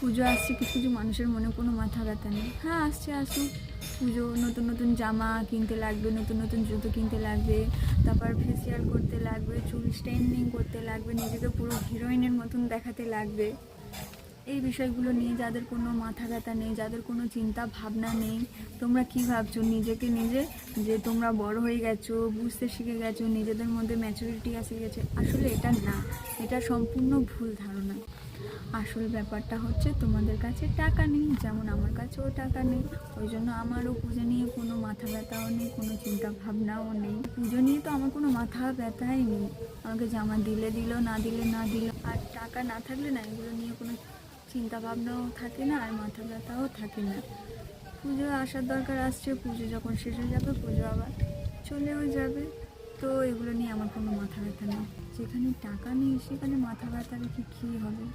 পুজো আসছে, কিছু কিছু মানুষের মনে কোনো মাথা ব্যথা নেই। হ্যাঁ, আসছে আসুক পুজো, নতুন নতুন জামা কিনতে লাগবে, নতুন নতুন জুতো কিনতে লাগবে, তারপর ফেসিয়াল করতে লাগবে, চুল স্ট্রেটনিং করতে লাগবে, নিজেকে পুরো হিরোইনের মতন দেখাতে লাগবে। এই বিষয়গুলো নিয়ে যাদের কোনো মাথা ব্যথা নেই, যাদের কোনো চিন্তা ভাবনা নেই, তোমরা কি ভাবছো নিজেকে নিজে যে তোমরা বড় হয়ে গেছো, বুঝতে শিখে গেছো, নিজেদের মধ্যে ম্যাচুরিটি এসে গেছে? আসলে এটা না, এটা সম্পূর্ণ ভুল ধারণা। আসল ব্যাপারটা হচ্ছে তোমাদের কাছে টাকা নেই, যেমন আমার কাছেও টাকা নেই। ওই জন্য আমারও পুজো নিয়ে কোনো মাথা ব্যথাও নেই, কোনো চিন্তা ভাবনাও নেই। পুজো নিয়ে তো আমার কোনো মাথা ব্যথাই নেই। আমাকে জামা দিলে দিল, না দিলে না দিল। আর টাকা না থাকলে না এগুলো নিয়ে কোনো চিন্তা ভাবনাও থাকে না, আর মাথা ব্যথাও থাকে না। পুজো আসার দরকার আসছে, পুজো যখন শেষ হয়ে যাবে পুজো আবার চলেও যাবে। তো এগুলো নিয়ে আমার কোনো মাথা ব্যথা নেই। যেখানে টাকা নেই সেখানে মাথা ব্যথা রেখে কী হবে?